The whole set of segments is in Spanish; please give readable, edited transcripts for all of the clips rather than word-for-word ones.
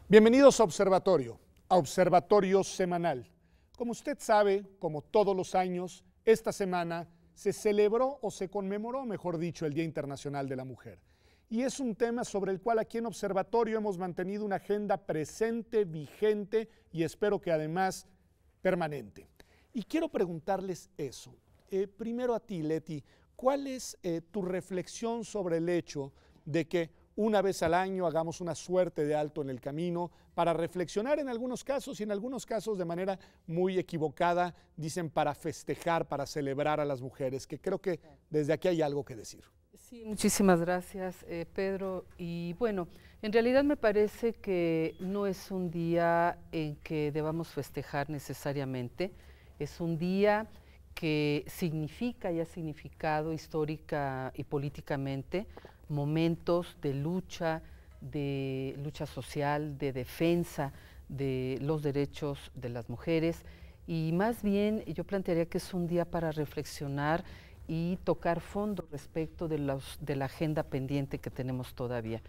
Bienvenidos a Observatorio Semanal. Como usted sabe, como todos los años, esta semana se celebró o se conmemoró, mejor dicho, el Día Internacional de la Mujer. Y es un tema sobre el cual aquí en Observatorio hemos mantenido una agenda presente, vigente y espero que además permanente. Y quiero preguntarles eso. Primero a ti, Leti, ¿cuál es tu reflexión sobre el hecho de que una vez al año hagamos una suerte de alto en el camino para reflexionar en algunos casos y en algunos casos de manera muy equivocada, dicen para festejar, para celebrar a las mujeres, que creo que desde aquí hay algo que decir? Sí, muchísimas gracias, Pedro. Y bueno, en realidad me parece que no es un día en que debamos festejar necesariamente, es un día que significa y ha significado histórica y políticamente momentos de lucha social, de defensa de los derechos de las mujeres, y más bien yo plantearía que es un día para reflexionar y tocar fondo respecto de la agenda pendiente que tenemos todavía,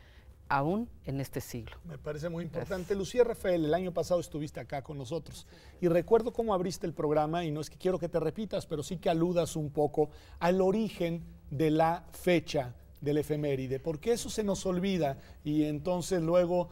aún en este siglo. Me parece muy importante. Gracias. Lucía Rafael, el año pasado estuviste acá con nosotros y recuerdo cómo abriste el programa, y no es que quiero que te repitas, pero sí que aludas un poco al origen de la fecha del efeméride, porque eso se nos olvida y entonces luego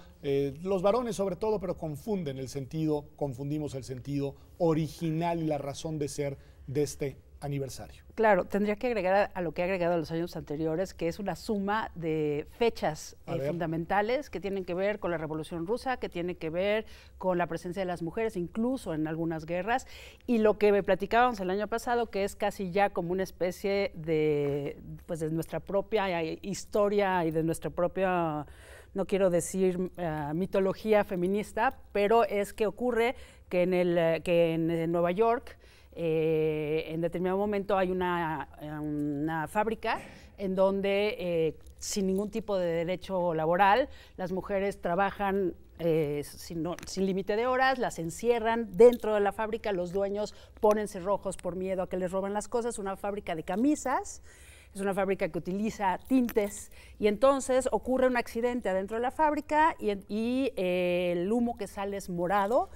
los varones sobre todo, pero confundimos el sentido original y la razón de ser de este aniversario. Claro, tendría que agregar a lo que he agregado en los años anteriores, que es una suma de fechas fundamentales que tienen que ver con la Revolución Rusa, que tiene que ver con la presencia de las mujeres, incluso en algunas guerras, y lo que me platicábamos el año pasado, que es casi ya como una especie de, pues, de nuestra propia historia y de nuestra propia, no quiero decir mitología feminista, pero es que ocurre que en Nueva York, en determinado momento hay una fábrica en donde sin ningún tipo de derecho laboral las mujeres trabajan sin límite de horas, las encierran dentro de la fábrica, los dueños ponen cerrojos por miedo a que les roban las cosas, una fábrica de camisas. Es una fábrica que utiliza tintes y entonces ocurre un accidente adentro de la fábrica y el humo que sale es morado.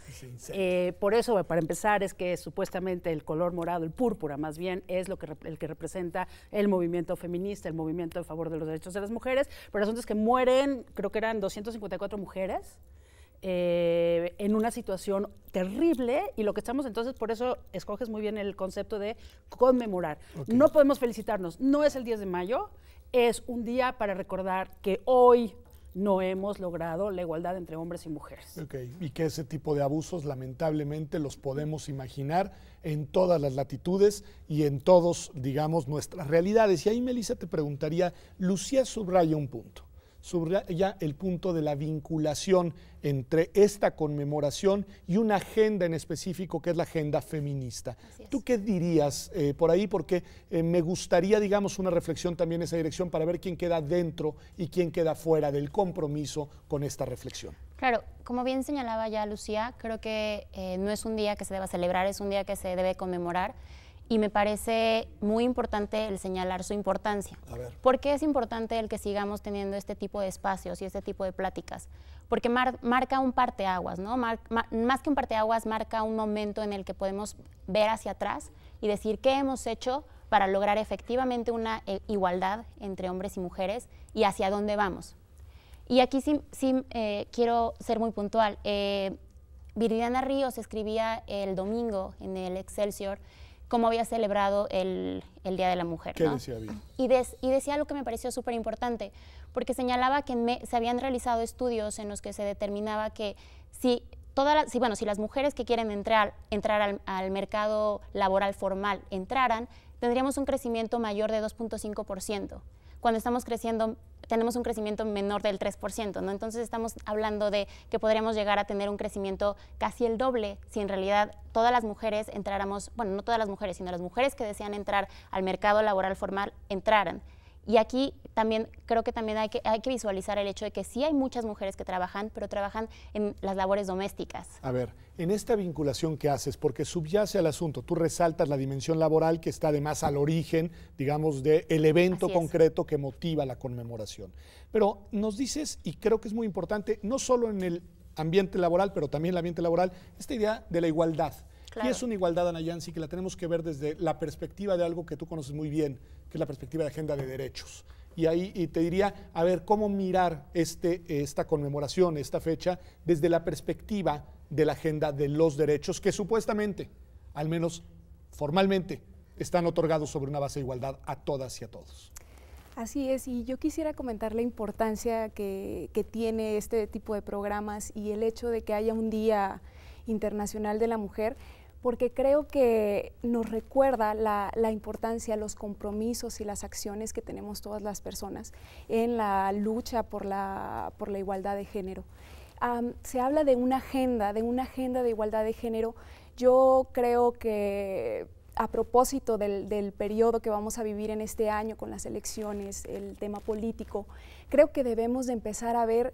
Por eso, para empezar, es que supuestamente el color morado, el púrpura más bien, es el que representa el movimiento feminista, el movimiento a favor de los derechos de las mujeres. Pero el asunto es que mueren, creo que eran 254 mujeres. En una situación terrible, y lo que estamos entonces, por eso escoges muy bien el concepto de conmemorar. Okay. No podemos felicitarnos, no es el 10 de mayo, es un día para recordar que hoy no hemos logrado la igualdad entre hombres y mujeres. Okay. Y que ese tipo de abusos lamentablemente los podemos imaginar en todas las latitudes y en todos, digamos, nuestras realidades. Y ahí, Melissa, te preguntaría, Lucía subraya un punto. Subraya el punto de la vinculación entre esta conmemoración y una agenda en específico que es la agenda feminista. ¿Tú qué dirías por ahí? Porque me gustaría, digamos, una reflexión también en esa dirección para ver quién queda dentro y quién queda fuera del compromiso con esta reflexión. Claro, como bien señalaba ya Lucía, creo que no es un día que se deba celebrar, es un día que se debe conmemorar. Y me parece muy importante el señalar su importancia. ¿Por qué es importante el que sigamos teniendo este tipo de espacios y este tipo de pláticas? Porque marca un parteaguas, ¿no? Más que un parteaguas, marca un momento en el que podemos ver hacia atrás y decir qué hemos hecho para lograr efectivamente una igualdad entre hombres y mujeres y hacia dónde vamos. Y aquí sí quiero ser muy puntual. Viridiana Ríos escribía el domingo en el Excelsior cómo había celebrado el Día de la Mujer, ¿Qué ¿no? decía bien? Y decía algo que me pareció súper importante, porque señalaba que se habían realizado estudios en los que se determinaba que si las mujeres que quieren entrar al mercado laboral formal entraran, tendríamos un crecimiento mayor de 2.5%. Cuando estamos creciendo, tenemos un crecimiento menor del 3%, ¿no? Entonces estamos hablando de que podríamos llegar a tener un crecimiento casi el doble si en realidad todas las mujeres entráramos, bueno, no todas las mujeres, sino las mujeres que desean entrar al mercado laboral formal entraran. Y aquí también creo que también hay que visualizar el hecho de que sí hay muchas mujeres que trabajan, pero trabajan en las labores domésticas. A ver, en esta vinculación que haces, porque subyace al asunto, tú resaltas la dimensión laboral que está además al origen, digamos, del evento concreto que motiva la conmemoración. Pero nos dices, y creo que es muy importante, no solo en el ambiente laboral, pero también el ambiente laboral, esta idea de la igualdad. Claro. Y es una igualdad, Ana Yancy, que la tenemos que ver desde la perspectiva de algo que tú conoces muy bien, que es la perspectiva de agenda de derechos. Y ahí te diría, a ver, cómo mirar esta conmemoración, esta fecha, desde la perspectiva de la agenda de los derechos, que supuestamente, al menos formalmente, están otorgados sobre una base de igualdad a todas y a todos. Así es, y yo quisiera comentar la importancia que tiene este tipo de programas y el hecho de que haya un Día Internacional de la Mujer, porque creo que nos recuerda la importancia, los compromisos y las acciones que tenemos todas las personas en la lucha por la igualdad de género. Se habla de una agenda de igualdad de género. Yo creo que a propósito del periodo que vamos a vivir en este año con las elecciones, el tema político, creo que debemos de empezar a ver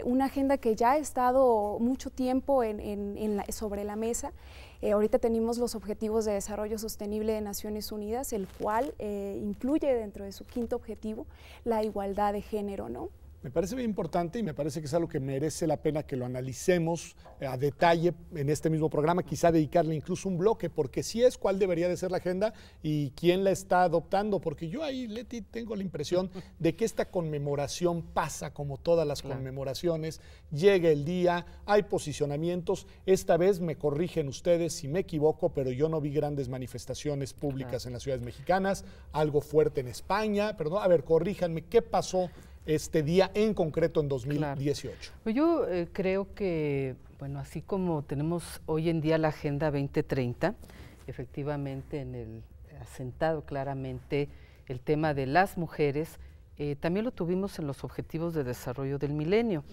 una agenda que ya ha estado mucho tiempo sobre la mesa. Ahorita tenemos los Objetivos de Desarrollo Sostenible de Naciones Unidas, el cual incluye dentro de su 5º objetivo la igualdad de género, ¿no? Me parece bien importante y me parece que es algo que merece la pena que lo analicemos a detalle en este mismo programa, quizá dedicarle incluso un bloque, porque sí es cuál debería de ser la agenda y quién la está adoptando, porque yo ahí, Leti, tengo la impresión de que esta conmemoración pasa como todas las conmemoraciones, llega el día, hay posicionamientos, esta vez me corrigen ustedes si me equivoco, pero yo no vi grandes manifestaciones públicas en las ciudades mexicanas, algo fuerte en España, perdón, a ver, corríjanme, ¿qué pasó este día en concreto en 2018? Pues yo creo que, bueno, así como tenemos hoy en día la Agenda 2030, efectivamente asentado claramente el tema de las mujeres, también lo tuvimos en los Objetivos de Desarrollo del Milenio.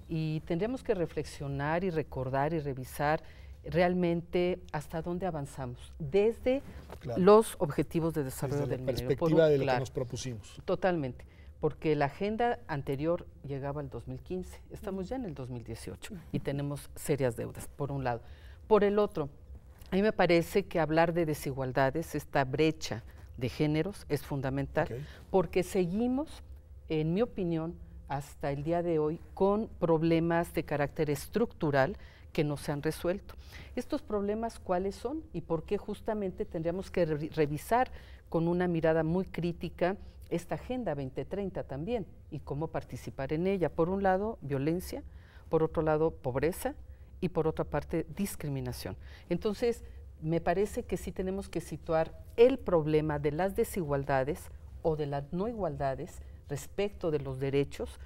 Y tendríamos que reflexionar y recordar y revisar realmente hasta dónde avanzamos desde los Objetivos de Desarrollo del Milenio. Desde la perspectiva de lo que nos propusimos. Totalmente. Porque la agenda anterior llegaba al 2015, estamos ya en el 2018 y tenemos serias deudas, por un lado. Por el otro, a mí me parece que hablar de desigualdades, esta brecha de géneros, es fundamental, porque seguimos, en mi opinión, hasta el día de hoy, con problemas de carácter estructural que no se han resuelto. ¿Estos problemas cuáles son y por qué justamente tendríamos que revisar con una mirada muy crítica esta Agenda 2030 también y cómo participar en ella? Por un lado, violencia, por otro lado, pobreza y por otra parte, discriminación. Entonces, me parece que sí tenemos que situar el problema de las desigualdades o de las no igualdades respecto de los derechos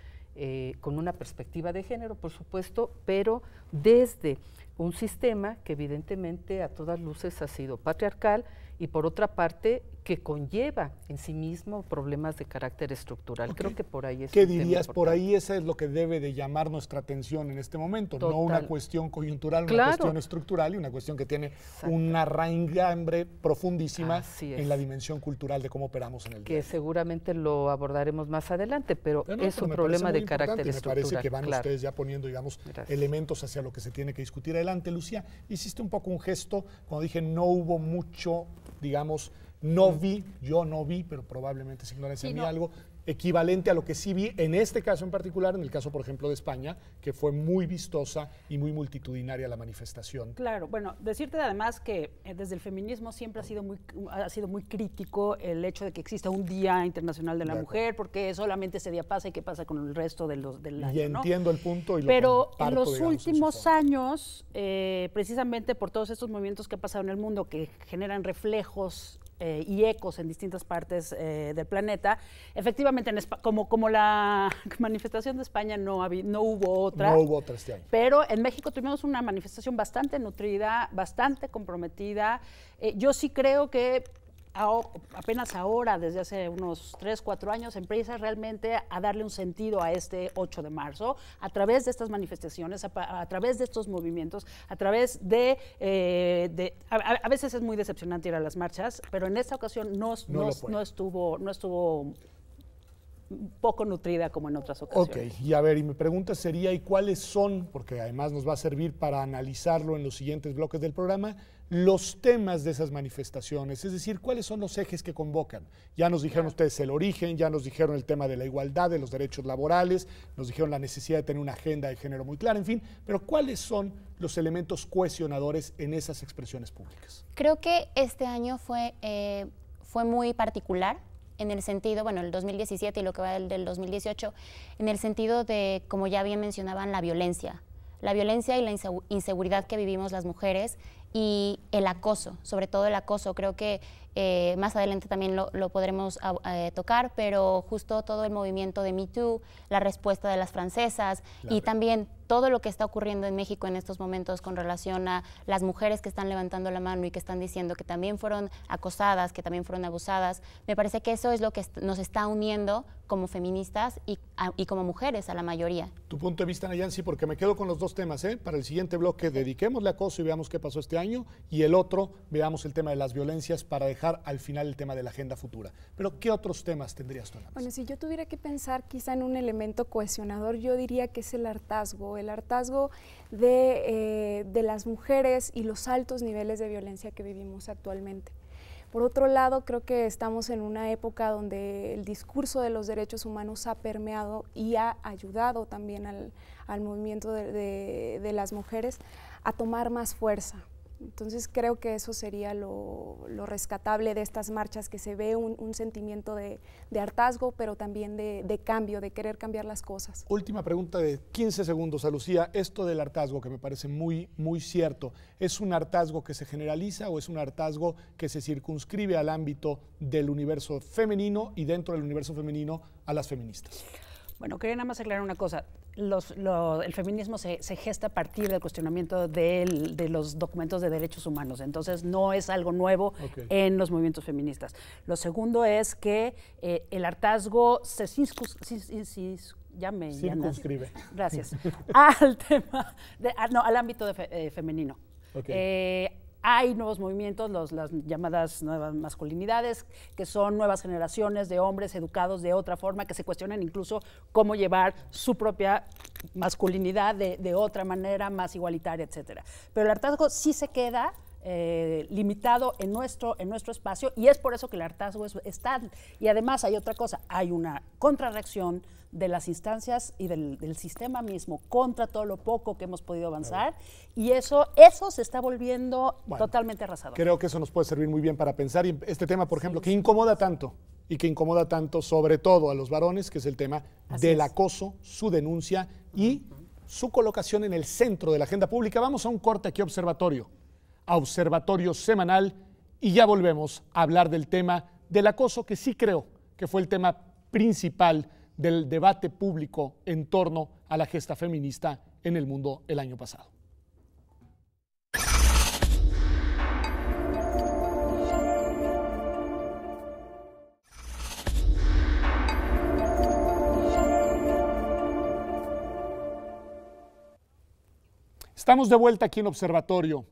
con una perspectiva de género, por supuesto, pero desde un sistema que evidentemente a todas luces ha sido patriarcal y por otra parte que conlleva en sí mismo problemas de carácter estructural. Creo que por ahí es ¿Qué dirías? Por ahí esa es lo que debe de llamar nuestra atención en este momento, no una cuestión coyuntural, una cuestión estructural y una cuestión que tiene una raigambre profundísima en la dimensión cultural de cómo operamos en el día. Que seguramente lo abordaremos más adelante, pero es un problema de carácter estructural. Me parece que van ustedes ya poniendo, digamos, elementos hacia lo que se tiene que discutir adelante. Lucía, hiciste un poco un gesto, cuando dije no hubo mucho, digamos, yo no vi, pero probablemente es ignorancia mía, algo equivalente a lo que sí vi en este caso en particular, en el caso, por ejemplo, de España, que fue muy vistosa y muy multitudinaria la manifestación. Claro, bueno, decirte además que desde el feminismo siempre ha sido muy crítico el hecho de que exista un Día Internacional de la Mujer, porque solamente ese día pasa y qué pasa con el resto del año, y entiendo el punto y lo Pero comparto, en los digamos, últimos años, precisamente por todos estos movimientos que han pasado en el mundo, que generan reflejos y ecos en distintas partes del planeta. Efectivamente, como la manifestación de España no hubo otra. No hubo otra este año. Pero en México tuvimos una manifestación bastante nutrida, bastante comprometida. Yo sí creo que apenas ahora, desde hace unos 3, 4 años, empieza realmente a darle un sentido a este 8 de marzo, a través de estas manifestaciones, a través de estos movimientos, a través a veces es muy decepcionante ir a las marchas, pero en esta ocasión no estuvo poco nutrida como en otras ocasiones. Ok, y a ver, y mi pregunta sería, ¿y cuáles son, porque además nos va a servir para analizarlo en los siguientes bloques del programa, los temas de esas manifestaciones? Es decir, ¿cuáles son los ejes que convocan? Ya nos dijeron ustedes el origen, ya nos dijeron el tema de la igualdad, de los derechos laborales, nos dijeron la necesidad de tener una agenda de género muy clara, en fin, pero ¿cuáles son los elementos cohesionadores en esas expresiones públicas? Creo que este año fue muy particular en el sentido, bueno, el 2017 y lo que va del 2018, en el sentido de, como ya bien mencionaban, la violencia y la inseguridad que vivimos las mujeres y el acoso, sobre todo el acoso. Creo que más adelante también lo podremos tocar, pero justo todo el movimiento de Me Too, la respuesta de las francesas y también todo lo que está ocurriendo en México en estos momentos con relación a las mujeres que están levantando la mano y que están diciendo que también fueron acosadas, que también fueron abusadas. Me parece que eso es lo que nos está uniendo como feministas y como mujeres a la mayoría. Tu punto de vista, Nayansi, porque me quedo con los dos temas, ¿eh? Para el siguiente bloque dediquémosle acoso y veamos qué pasó este año, y el otro veamos el tema de las violencias para dejar al final el tema de la agenda futura. Pero ¿qué otros temas tendrías tú? Bueno, si yo tuviera que pensar quizá en un elemento cohesionador, yo diría que es el hartazgo de las mujeres y los altos niveles de violencia que vivimos actualmente. Por otro lado, creo que estamos en una época donde el discurso de los derechos humanos ha permeado y ha ayudado también al movimiento de las mujeres a tomar más fuerza. Entonces creo que eso sería lo rescatable de estas marchas, que se ve un sentimiento de hartazgo, pero también de cambio, de querer cambiar las cosas. Última pregunta de 15 segundos a Lucía. Esto del hartazgo, que me parece muy, muy cierto, ¿es un hartazgo que se generaliza o es un hartazgo que se circunscribe al ámbito del universo femenino y dentro del universo femenino a las feministas? Bueno, quería nada más aclarar una cosa. El feminismo se gesta a partir del cuestionamiento de los documentos de derechos humanos, entonces no es algo nuevo en los movimientos feministas. Lo segundo es que el hartazgo se circunscribe. Gracias. Al tema, al ámbito femenino. Hay nuevos movimientos, las llamadas nuevas masculinidades, que son nuevas generaciones de hombres educados de otra forma, que se cuestionan incluso cómo llevar su propia masculinidad de otra manera, más igualitaria, etcétera. Pero el hartazgo sí se queda limitado en nuestro espacio, y es por eso que el hartazgo es tal. Y además hay otra cosa, hay una contrarreacción de las instancias y del sistema mismo contra todo lo poco que hemos podido avanzar, y eso se está volviendo totalmente arrasador. Creo que eso nos puede servir muy bien para pensar, y este tema, por ejemplo, que incomoda tanto, y que incomoda tanto sobre todo a los varones, que es el tema del acoso, su denuncia y su colocación en el centro de la agenda pública. Vamos a un corte aquí a Observatorio Semanal, y ya volvemos a hablar del tema del acoso, que sí creo que fue el tema principal del debate público en torno a la gesta feminista en el mundo el año pasado. Estamos de vuelta aquí en Observatorio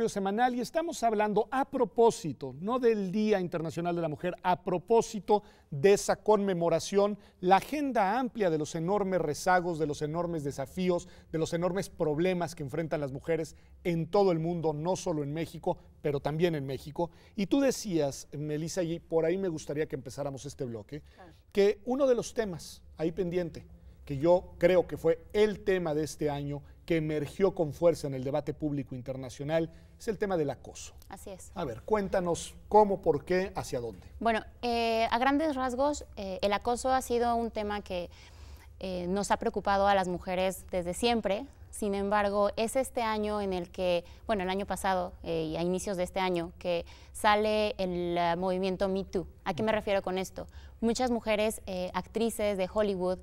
Semanal, y estamos hablando a propósito, no del Día Internacional de la Mujer, a propósito de esa conmemoración, la agenda amplia de los enormes rezagos, de los enormes desafíos, de los enormes problemas que enfrentan las mujeres en todo el mundo, no solo en México, pero también en México. Y tú decías, Melissa, y por ahí me gustaría que empezáramos este bloque, que uno de los temas ahí pendiente, que yo creo que fue el tema de este año, que emergió con fuerza en el debate público internacional, es el tema del acoso. Así es. A ver, cuéntanos cómo, por qué, hacia dónde. Bueno, a grandes rasgos, el acoso ha sido un tema que nos ha preocupado a las mujeres desde siempre. Sin embargo, es este año en el que, bueno, el año pasado y a inicios de este año, que sale el movimiento Me Too. ¿A qué me refiero con esto? Muchas mujeres, actrices de Hollywood,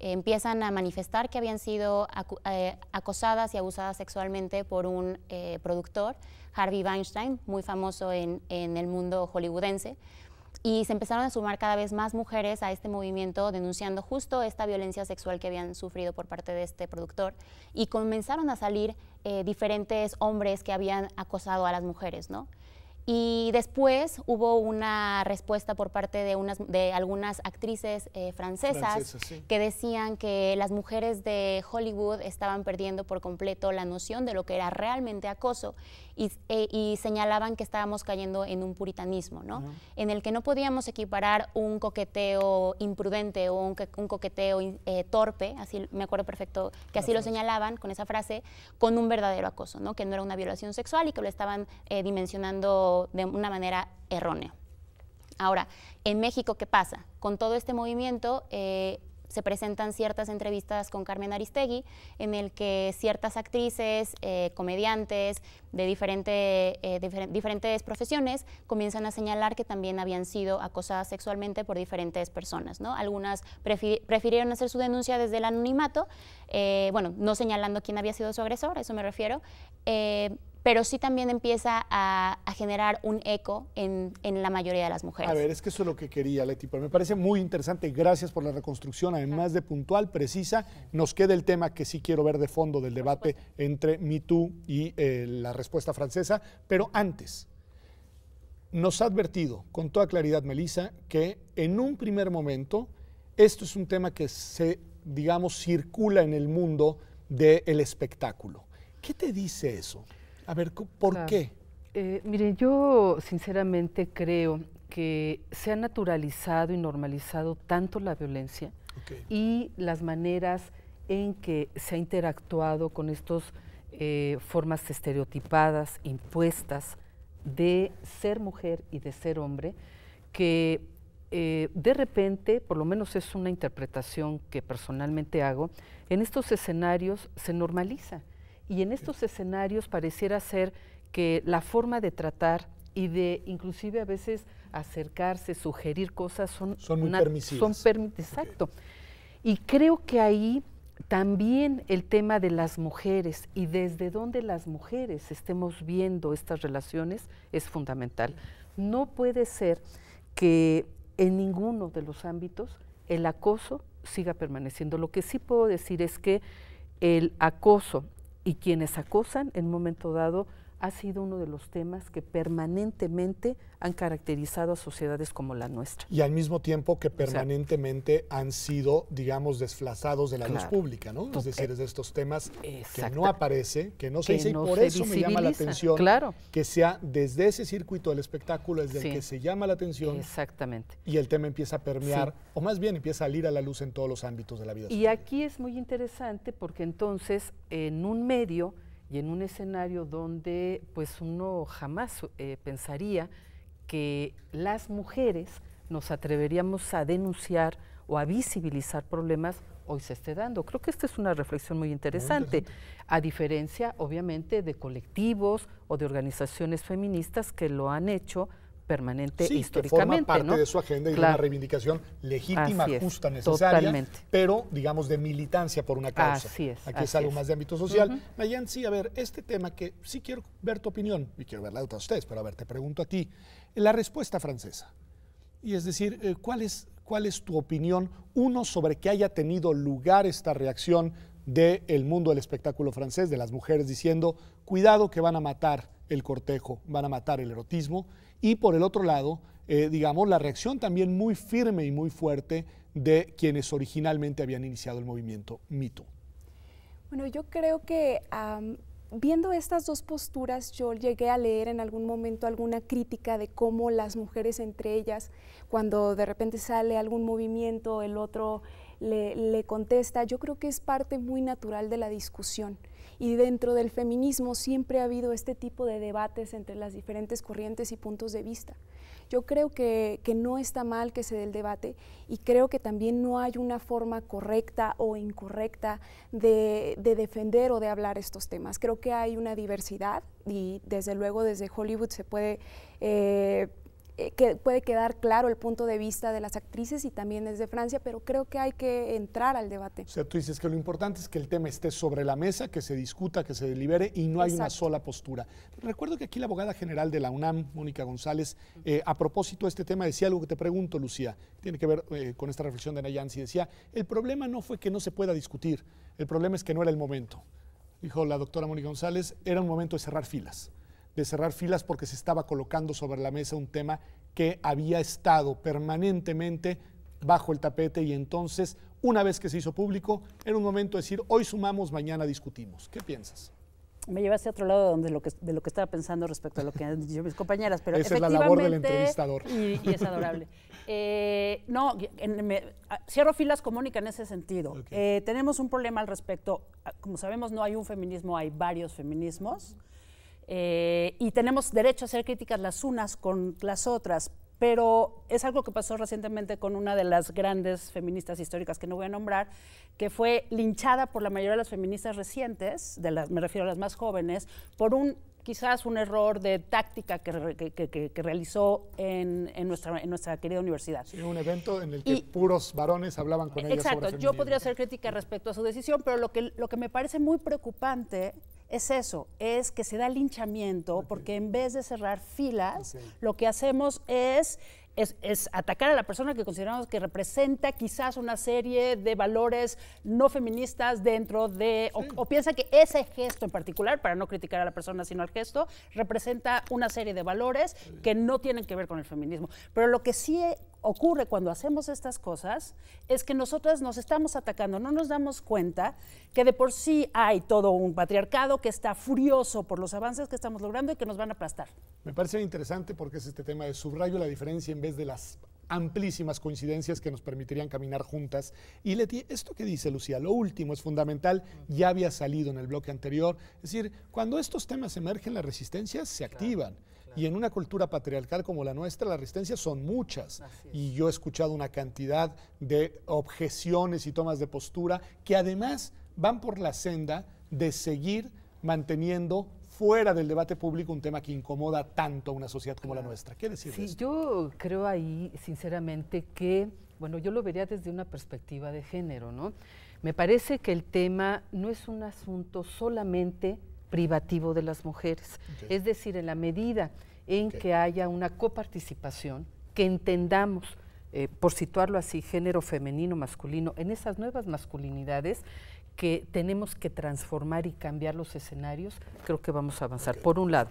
empiezan a manifestar que habían sido acosadas y abusadas sexualmente por un productor, Harvey Weinstein, muy famoso en el mundo hollywoodense, y se empezaron a sumar cada vez más mujeres a este movimiento denunciando justo esta violencia sexual que habían sufrido por parte de este productor, y comenzaron a salir diferentes hombres que habían acosado a las mujeres, ¿no? Y después hubo una respuesta por parte de algunas actrices francesas sí, que decían que las mujeres de Hollywood estaban perdiendo por completo la noción de lo que era realmente acoso y señalaban que estábamos cayendo en un puritanismo, ¿no? En el que no podíamos equiparar un coqueteo imprudente o un coqueteo torpe, así me acuerdo perfecto que así lo señalaban con esa frase, con un verdadero acoso, ¿no? Que no era una violación sexual y que lo estaban dimensionando de una manera errónea. Ahora, en México, ¿qué pasa? Con todo este movimiento se presentan ciertas entrevistas con Carmen Aristegui en el que ciertas actrices, comediantes de diferentes profesiones comienzan a señalar que también habían sido acosadas sexualmente por diferentes personas, ¿no? Algunas prefirieron hacer su denuncia desde el anonimato, bueno, no señalando quién había sido su agresor, a eso me refiero, pero sí también empieza a generar un eco en la mayoría de las mujeres. A ver, es que eso es lo que quería, Leti, pero me parece muy interesante. Gracias por la reconstrucción, además de puntual, precisa. Nos queda el tema que sí quiero ver de fondo del debate entre Me Too y la respuesta francesa, pero antes, nos ha advertido con toda claridad, Melissa, que en un primer momento esto es un tema que digamos, circula en el mundo del espectáculo. ¿Qué te dice eso? A ver, ¿por qué? Mire, yo sinceramente creo que se ha naturalizado y normalizado tanto la violencia y las maneras en que se ha interactuado con estas formas estereotipadas, impuestas de ser mujer y de ser hombre, que de repente, por lo menos es una interpretación que personalmente hago, en estos escenarios se normaliza. Y en estos escenarios pareciera ser que la forma de tratar y de inclusive a veces acercarse, sugerir cosas son muy permisivas. Exacto. Y creo que ahí también el tema de las mujeres y desde donde las mujeres estemos viendo estas relaciones es fundamental. No puede ser que en ninguno de los ámbitos el acoso siga permaneciendo. Lo que sí puedo decir es que el acoso y quienes acosan en un momento dado ha sido uno de los temas que permanentemente han caracterizado a sociedades como la nuestra. Y al mismo tiempo que permanentemente han sido, digamos, desplazados de la luz pública, ¿no? Es decir, es de estos temas que no aparece, que no se dice, y por eso me llama la atención que sea desde ese circuito del espectáculo, desde el que se llama la atención. Exactamente. Y el tema empieza a permear, o más bien empieza a salir a la luz en todos los ámbitos de la vida social. Y aquí es muy interesante porque entonces en un medio y en un escenario donde pues uno jamás pensaría que las mujeres nos atreveríamos a denunciar o a visibilizar problemas, hoy se esté dando. Creo que esta es una reflexión muy interesante, a diferencia obviamente de colectivos o de organizaciones feministas que lo han hecho permanente históricamente, que forma parte de su agenda y de una reivindicación legítima, justa, necesaria, pero digamos de militancia por una causa. Aquí es algo más de ámbito social. Nayan, sí, a ver, este tema que sí quiero ver tu opinión, y quiero ver la de todos ustedes, pero a ver, te pregunto a ti, la respuesta francesa, y es decir, ¿cuál es tu opinión, uno, sobre que haya tenido lugar esta reacción del mundo del espectáculo francés, de las mujeres diciendo, cuidado que van a matar el cortejo, van a matar el erotismo, y por el otro lado, digamos, la reacción también muy firme y muy fuerte de quienes originalmente habían iniciado el movimiento Me Too? Bueno, yo creo que viendo estas dos posturas, yo llegué a leer en algún momento alguna crítica de cómo las mujeres entre ellas, cuando de repente sale algún movimiento, el otro le contesta. Yo creo que es parte muy natural de la discusión. Y dentro del feminismo siempre ha habido este tipo de debates entre las diferentes corrientes y puntos de vista. Yo creo que no está mal que se dé el debate y creo que también no hay una forma correcta o incorrecta de defender o de hablar estos temas. Creo que hay una diversidad y desde luego desde Hollywood se puede quedar claro el punto de vista de las actrices y también desde Francia, pero creo que hay que entrar al debate. O sea, tú dices que lo importante es que el tema esté sobre la mesa, que se discuta, que se delibere y no hay una sola postura. Recuerdo que aquí la abogada general de la UNAM, Mónica González, a propósito de este tema decía algo que te pregunto, Lucía, tiene que ver con esta reflexión de Nayansi, decía, el problema no fue que no se pueda discutir, el problema es que no era el momento. Dijo la doctora Mónica González, era un momento de cerrar filas, de cerrar filas porque se estaba colocando sobre la mesa un tema que había estado permanentemente bajo el tapete y entonces, una vez que se hizo público, era un momento de decir, hoy sumamos, mañana discutimos. ¿Qué piensas? Me llevaste a otro lado de lo que estaba pensando respecto a lo que han dicho mis compañeras, pero esa es la labor del entrevistador. Y es adorable. No, cierro filas con Mónica en ese sentido. Okay. Tenemos un problema al respecto. Como sabemos, no hay un feminismo, hay varios feminismos. Y tenemos derecho a hacer críticas las unas con las otras, pero es algo que pasó recientemente con una de las grandes feministas históricas que no voy a nombrar, que fue linchada por la mayoría de las feministas recientes, me refiero a las más jóvenes, por quizás un error de táctica que realizó en nuestra querida universidad. Sí, un evento en el que puros varones hablaban con ella sobre feminismo. Exacto, yo podría hacer crítica respecto a su decisión, pero lo que me parece muy preocupante es eso, es que se da linchamiento porque en vez de cerrar filas, lo que hacemos es atacar a la persona que consideramos que representa quizás una serie de valores no feministas dentro de, o piensa que ese gesto en particular, para no criticar a la persona sino al gesto, representa una serie de valores que no tienen que ver con el feminismo. Pero lo que sí ocurre cuando hacemos estas cosas es que nosotras nos estamos atacando, no nos damos cuenta que de por sí hay todo un patriarcado que está furioso por los avances que estamos logrando y que nos van a aplastar. Me parece interesante porque es este tema de subrayo la diferencia en vez de las amplísimas coincidencias que nos permitirían caminar juntas. Y Leti, esto que dice Lucía, lo último es fundamental, ya había salido en el bloque anterior, es decir, cuando estos temas emergen, las resistencias se activan. Y en una cultura patriarcal como la nuestra, las resistencias son muchas. Y yo he escuchado una cantidad de objeciones y tomas de postura que además van por la senda de seguir manteniendo fuera del debate público un tema que incomoda tanto a una sociedad como la nuestra. ¿Qué decir de esto? Yo creo ahí, sinceramente, que, bueno, yo lo vería desde una perspectiva de género, ¿no? Me parece que el tema no es un asunto solamente privativo de las mujeres. Es decir, en la medida en que haya una coparticipación, que entendamos, por situarlo así, género femenino, masculino, en esas nuevas masculinidades que tenemos que transformar y cambiar los escenarios, creo que vamos a avanzar, por un lado.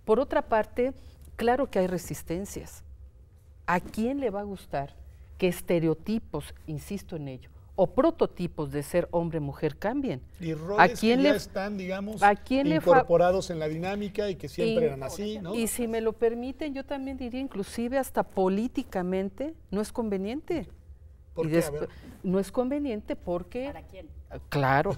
Por otra parte, claro que hay resistencias. ¿A quién le va a gustar que estereotipos, insisto en ello, o prototipos de ser hombre-mujer cambien? Y roles que ya están, digamos, incorporados en la dinámica y que siempre eran así, ¿no? Y si me lo permiten, yo también diría, inclusive hasta políticamente, no es conveniente. ¿Por qué? No es conveniente porque... ¿Para quién? Claro,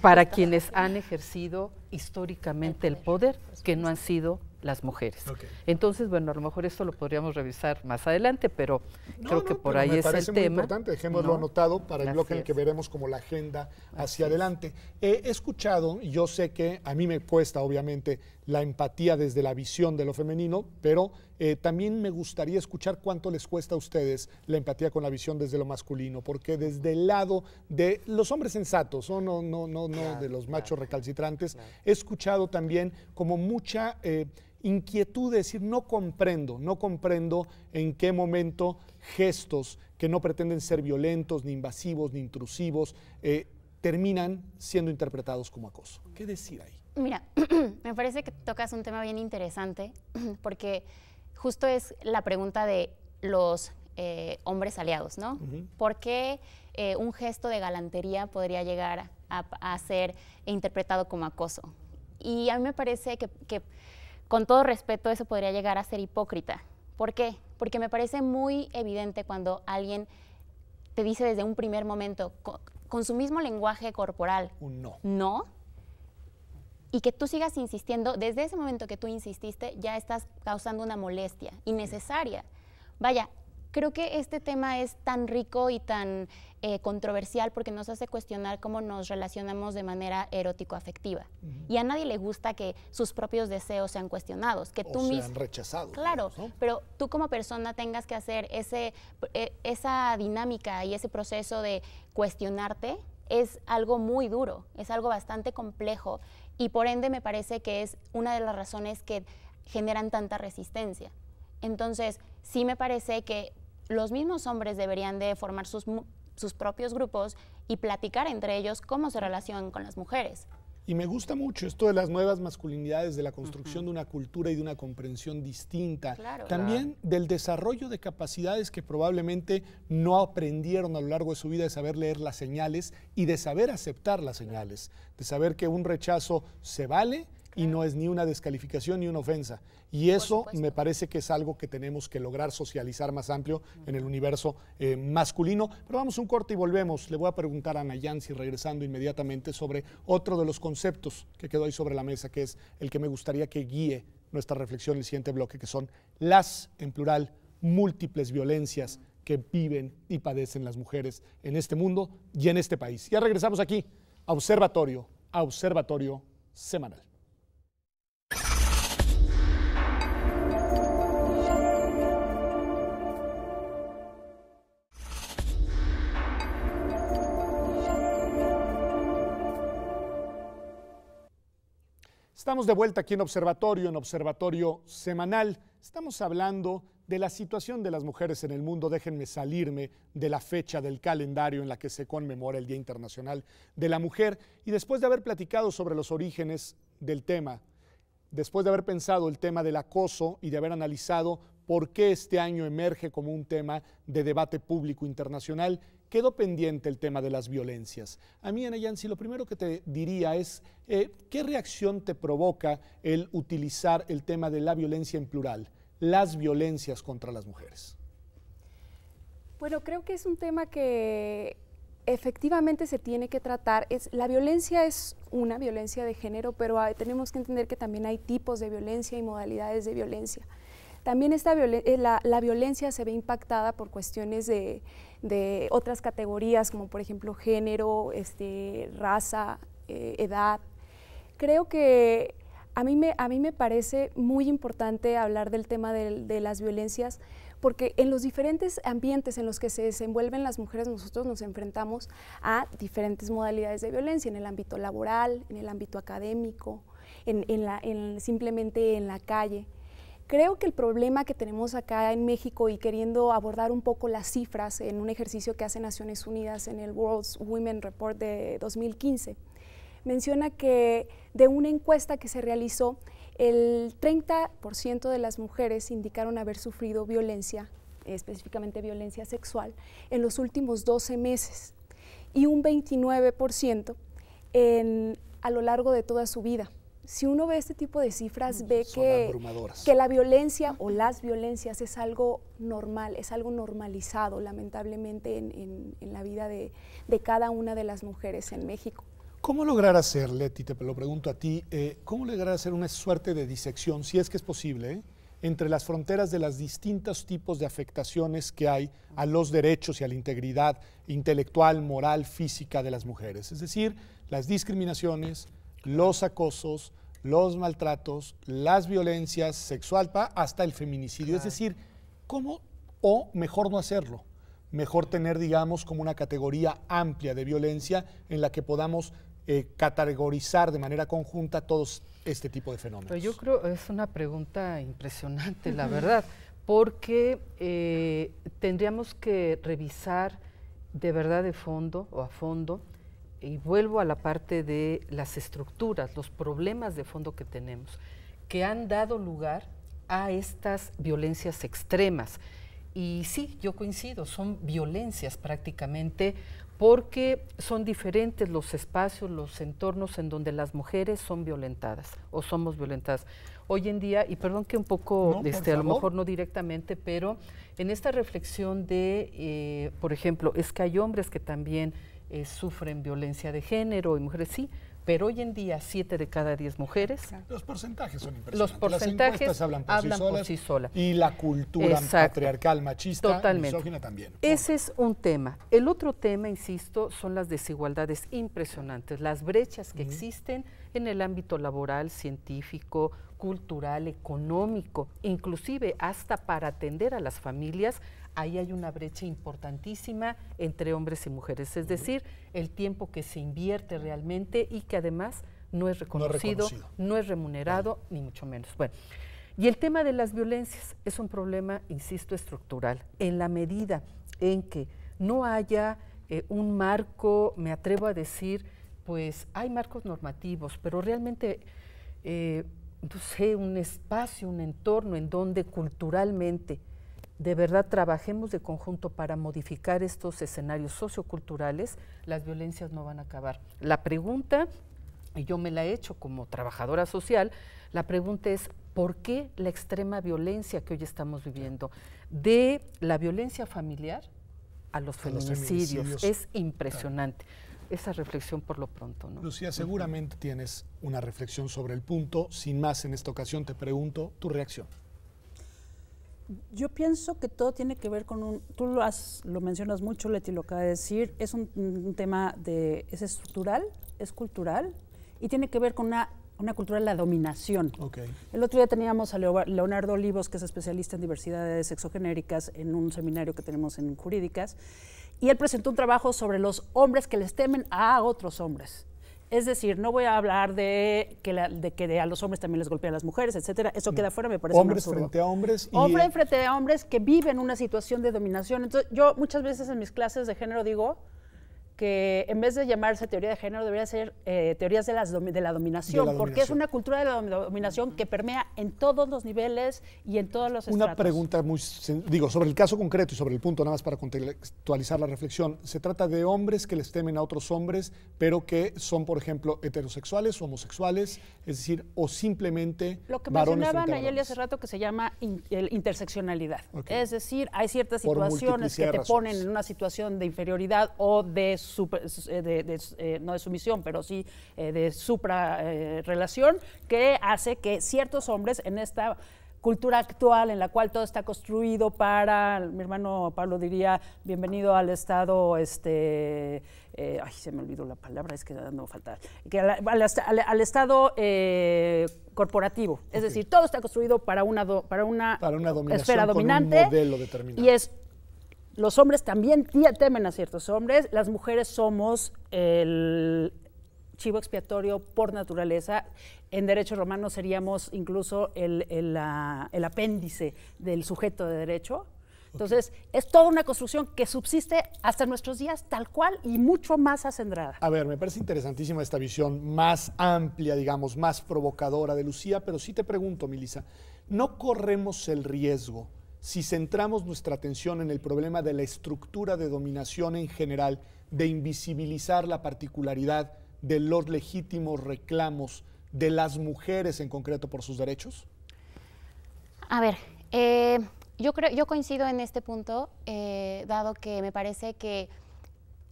para quienes han ejercido históricamente el poder, que no han sido las mujeres. Entonces, bueno, a lo mejor esto lo podríamos revisar más adelante, pero creo que por ahí es el tema. Me parece muy importante, dejémoslo anotado para el bloque en el que veremos como la agenda hacia adelante. He escuchado, y yo sé que a mí me cuesta obviamente la empatía desde la visión de lo femenino, pero también me gustaría escuchar cuánto les cuesta a ustedes la empatía con la visión desde lo masculino, porque desde el lado de los hombres sensatos, no de los machos recalcitrantes, he escuchado también como mucha inquietud de decir, no comprendo en qué momento gestos que no pretenden ser violentos, ni invasivos, ni intrusivos, terminan siendo interpretados como acoso. ¿Qué decir ahí? Mira, me parece que tocas un tema bien interesante, porque justo es la pregunta de los hombres aliados, ¿no? ¿Por qué un gesto de galantería podría llegar a ser interpretado como acoso? Y a mí me parece que con todo respeto, eso podría llegar a ser hipócrita. ¿Por qué? Porque me parece muy evidente cuando alguien te dice desde un primer momento, con su mismo lenguaje corporal, un no, y que tú sigas insistiendo, desde ese momento que tú insististe, ya estás causando una molestia innecesaria. Vaya, creo que este tema es tan rico y tan controversial porque nos hace cuestionar cómo nos relacionamos de manera erótico-afectiva. Y a nadie le gusta que sus propios deseos sean cuestionados. Que tú sean rechazados. Claro, digamos, ¿no? Pero tú como persona tengas que hacer esa dinámica y ese proceso de cuestionarte es algo muy duro, es algo bastante complejo y por ende me parece que es una de las razones que generan tanta resistencia. Entonces, sí me parece que los mismos hombres deberían de formar sus propios grupos y platicar entre ellos cómo se relacionan con las mujeres. Y me gusta mucho esto de las nuevas masculinidades, de la construcción de una cultura y de una comprensión distinta. Claro. También del desarrollo de capacidades que probablemente no aprendieron a lo largo de su vida, de saber leer las señales y de saber aceptar las señales, de saber que un rechazo se vale y no es ni una descalificación ni una ofensa. Y eso me parece que es algo que tenemos que lograr socializar más amplio en el universo masculino. Pero vamos a un corte y volvemos. Le voy a preguntar a Ana Yancy, regresando inmediatamente, sobre otro de los conceptos que quedó ahí sobre la mesa, que es el que me gustaría que guíe nuestra reflexión en el siguiente bloque, que son las, en plural, múltiples violencias que viven y padecen las mujeres en este mundo y en este país. Ya regresamos aquí a Observatorio Semanal. Estamos de vuelta aquí en Observatorio Semanal. Estamos hablando de la situación de las mujeres en el mundo. Déjenme salirme de la fecha del calendario en la que se conmemora el Día Internacional de la Mujer. Y después de haber platicado sobre los orígenes del tema, después de haber pensado el tema del acoso y de haber analizado por qué este año emerge como un tema de debate público internacional, quedó pendiente el tema de las violencias. A mí, Ana Yancy, lo primero que te diría es, ¿qué reacción te provoca el utilizar el tema de la violencia en plural, las violencias contra las mujeres? Bueno, creo que es un tema que efectivamente se tiene que tratar. La violencia es una violencia de género, pero tenemos que entender que también hay tipos de violencia y modalidades de violencia. También la violencia se ve impactada por cuestiones de otras categorías, como por ejemplo género, raza, edad. Creo que a mí me parece muy importante hablar del tema de las violencias, porque en los diferentes ambientes en los que se desenvuelven las mujeres, nosotros nos enfrentamos a diferentes modalidades de violencia, en el ámbito laboral, en el ámbito académico, simplemente en la calle. Creo que el problema que tenemos acá en México, y queriendo abordar un poco las cifras en un ejercicio que hace Naciones Unidas en el World Women Report de 2015, menciona que de una encuesta que se realizó, el 30% de las mujeres indicaron haber sufrido violencia, específicamente violencia sexual, en los últimos 12 meses y un 29% a lo largo de toda su vida. Si uno ve este tipo de cifras, ve que la violencia o las violencias es algo normal, es algo normalizado, lamentablemente, en la vida de cada una de las mujeres en México. ¿Cómo lograr hacer, Leti, te lo pregunto a ti, cómo lograr hacer una suerte de disección, si es que es posible, entre las fronteras de los distintos tipos de afectaciones que hay a los derechos y a la integridad intelectual, moral, física de las mujeres? Es decir, las discriminaciones, los acosos, los maltratos, las violencias sexual, hasta el feminicidio. Claro. Es decir, ¿cómo o mejor no hacerlo? Mejor tener, digamos, como una categoría amplia de violencia en la que podamos categorizar de manera conjunta todos este tipo de fenómenos. Pero yo creo que es una pregunta impresionante, la verdad, porque tendríamos que revisar de verdad de fondo o a fondo. Y vuelvo a la parte de las estructuras, los problemas de fondo que tenemos, que han dado lugar a estas violencias extremas. Y sí, yo coincido, son violencias prácticamente, porque son diferentes los espacios, los entornos en donde las mujeres son violentadas o somos violentadas. Hoy en día, y perdón que un poco, a lo mejor no directamente, pero en esta reflexión de, por ejemplo, es que hay hombres que también sufren violencia de género y mujeres sí, pero hoy en día 7 de cada 10 mujeres. Los porcentajes son impresionantes. Los porcentajes las encuestas hablan por sí solas. Y la cultura patriarcal, machista, misógina también. Ese es un tema. El otro tema, insisto, son las desigualdades impresionantes, las brechas que existen en el ámbito laboral, científico, cultural, económico, inclusive hasta para atender a las familias. Ahí hay una brecha importantísima entre hombres y mujeres, es decir, el tiempo que se invierte realmente y que además no es reconocido, no es remunerado, ni mucho menos. Bueno, y el tema de las violencias es un problema, insisto, estructural. En la medida en que no haya un marco, me atrevo a decir, pues hay marcos normativos, pero realmente, no sé, un espacio, un entorno en donde culturalmente de verdad trabajemos de conjunto para modificar estos escenarios socioculturales, las violencias no van a acabar. La pregunta, y yo me la he hecho como trabajadora social, la pregunta es, ¿por qué la extrema violencia que hoy estamos viviendo? De la violencia familiar a los feminicidios. Es impresionante. Esa reflexión por lo pronto, ¿no? Lucía, seguramente tienes una reflexión sobre el punto. Sin más, en esta ocasión te pregunto tu reacción. Yo pienso que todo tiene que ver con tú lo mencionas mucho, Leti, lo acaba de decir, es un tema es estructural, es cultural y tiene que ver con una cultura de la dominación. Okay. El otro día teníamos a Leonardo Olivos, que es especialista en diversidades sexogenéricas, en un seminario que tenemos en Jurídicas, y él presentó un trabajo sobre los hombres que les temen a otros hombres. Es decir, no voy a hablar de que a los hombres también les golpean a las mujeres, etcétera. Eso queda fuera, me parece hombres frente a hombres. Hombres frente a hombres que viven una situación de dominación. Entonces, yo muchas veces en mis clases de género digo que en vez de llamarse teoría de género, debería ser teorías de la dominación, porque es una cultura de la dominación que permea en todos los niveles y en todos los estratos. Una pregunta sobre el caso concreto y sobre el punto, nada más para contextualizar la reflexión. ¿Se trata de hombres que les temen a otros hombres, pero que son, por ejemplo, heterosexuales, homosexuales, es decir, o simplemente lo que varones mencionaba frente a Nayeli varones? hace rato, que se llama interseccionalidad. Okay. Es decir, hay ciertas situaciones que te ponen en una situación de inferioridad o no de sumisión, pero sí de suprarrelación, que hace que ciertos hombres en esta cultura actual en la cual todo está construido para, mi hermano Pablo diría, bienvenido al estado, ay, se me olvidó la palabra, es que no falta, que al estado corporativo, es decir, todo está construido para una esfera dominante, con un modelo determinado. Y los hombres también temen a ciertos hombres, las mujeres somos el chivo expiatorio por naturaleza. En derecho romano seríamos incluso el apéndice del sujeto de derecho. Entonces, es toda una construcción que subsiste hasta nuestros días tal cual y mucho más acendrada. A ver, me parece interesantísima esta visión más amplia, digamos, más provocadora de Lucía, pero sí te pregunto, Milisa, ¿no corremos el riesgo, si centramos nuestra atención en el problema de la estructura de dominación en general, de invisibilizar la particularidad de los legítimos reclamos de las mujeres en concreto por sus derechos? A ver, yo coincido en este punto, dado que me parece que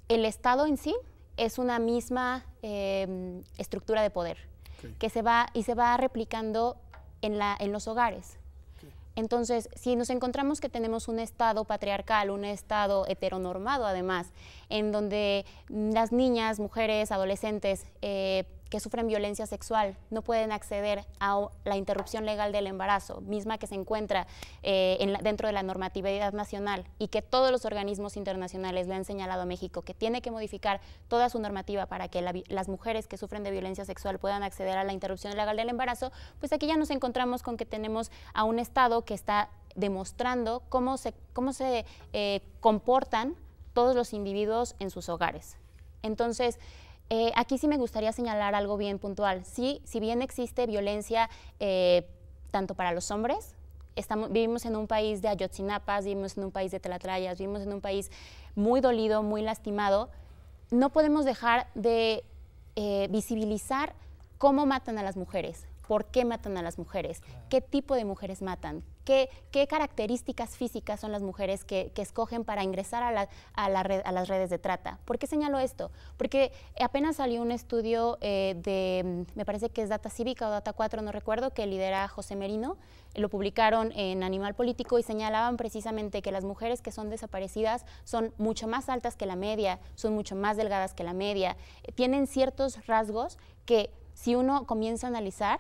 el Estado en sí es una misma estructura de poder, okay, que se va replicando en los hogares. Entonces, si nos encontramos que tenemos un Estado patriarcal, un Estado heteronormado además, en donde las niñas, mujeres, adolescentes que sufren violencia sexual no pueden acceder a la interrupción legal del embarazo, misma que se encuentra dentro de la normatividad nacional, y que todos los organismos internacionales le han señalado a México que tiene que modificar toda su normativa para que las mujeres que sufren de violencia sexual puedan acceder a la interrupción legal del embarazo, pues aquí ya nos encontramos con que tenemos a un Estado que está demostrando cómo se comportan todos los individuos en sus hogares. Entonces, aquí sí me gustaría señalar algo bien puntual. Sí, si bien existe violencia tanto para los hombres, vivimos en un país de Ayotzinapas, vivimos en un país de Tlatlaya, vivimos en un país muy dolido, muy lastimado, no podemos dejar de visibilizar cómo matan a las mujeres, por qué matan a las mujeres, qué tipo de mujeres matan, qué características físicas son las mujeres que escogen para ingresar a las redes de trata. ¿Por qué señalo esto? Porque apenas salió un estudio me parece que es Data Cívica o Data 4, no recuerdo, que lidera José Merino, lo publicaron en Animal Político y señalaban precisamente que las mujeres que son desaparecidas son mucho más altas que la media, son mucho más delgadas que la media, tienen ciertos rasgos que si uno comienza a analizar,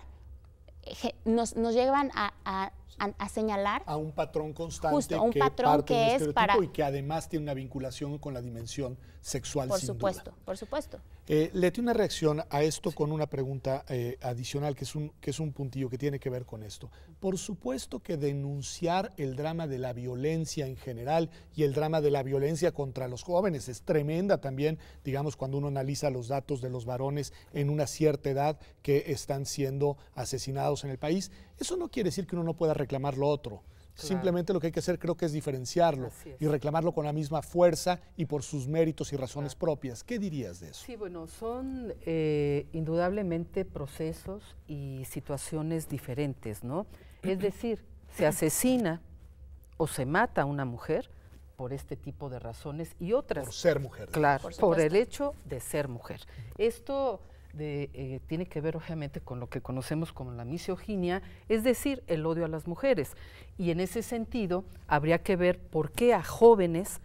nos llevan a a señalar a un patrón constante, justo, un que patrón parte de un que es estereotipo y que además tiene una vinculación con la dimensión sexual, por sin supuesto, duda. por supuesto. Leti, una reacción a esto con una pregunta adicional, que es un puntillo que tiene que ver con esto. Por supuesto que denunciar el drama de la violencia en general y el drama de la violencia contra los jóvenes es tremenda también, digamos, cuando uno analiza los datos de los varones en una cierta edad que están siendo asesinados en el país. Eso no quiere decir que uno no pueda reclamar lo otro. Claro. Simplemente lo que hay que hacer creo que es diferenciarlo y reclamarlo con la misma fuerza y por sus méritos y razones propias. ¿Qué dirías de eso? Sí, bueno, son indudablemente procesos y situaciones diferentes, ¿no? Es decir, se asesina o se mata a una mujer por este tipo de razones y otras. Por ser mujer. Claro, por el hecho de ser mujer. Esto tiene que ver obviamente con lo que conocemos como la misoginia, es decir, el odio a las mujeres. Y en ese sentido habría que ver por qué a jóvenes,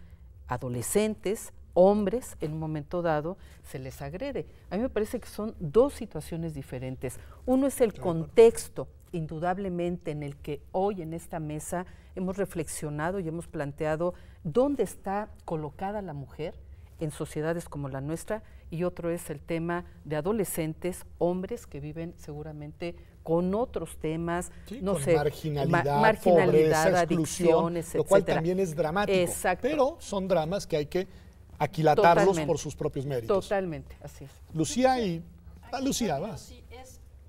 adolescentes, hombres, en un momento dado, se les agrede. A mí me parece que son dos situaciones diferentes. Uno es el contexto, indudablemente, en el que hoy en esta mesa hemos reflexionado y hemos planteado dónde está colocada la mujer en sociedades como la nuestra, y otro es el tema de adolescentes, hombres que viven seguramente con otros temas, no con sé, marginalidad, pobreza, adicciones, lo cual etcétera. También es dramático. Exacto. Pero son dramas que hay que aquilatarlos Totalmente. Por sus propios méritos. Totalmente, así es. Lucía Lucía, vas. Sí,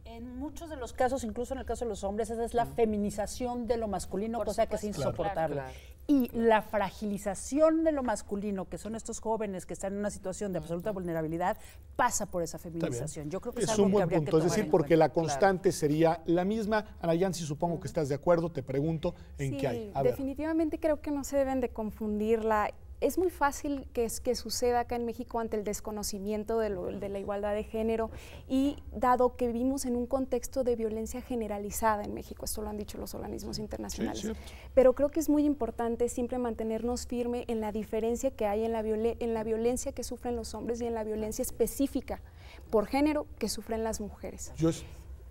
en muchos de los casos, incluso en el caso de los hombres, esa es la feminización de lo masculino, cosa que es insoportable. Claro. Y la fragilización de lo masculino, que son estos jóvenes que están en una situación de absoluta vulnerabilidad, pasa por esa feminización. Yo creo que es un buen que punto, es decir, porque la constante sería la misma. Ana Yancy, supongo que estás de acuerdo, te pregunto en qué hay. Definitivamente creo que no se deben de confundirla. Es muy fácil que suceda acá en México ante el desconocimiento de la igualdad de género y dado que vivimos en un contexto de violencia generalizada en México, esto lo han dicho los organismos internacionales, sí, pero creo que es muy importante siempre mantenernos firme en la diferencia que hay en la violencia que sufren los hombres y en la violencia específica por género que sufren las mujeres.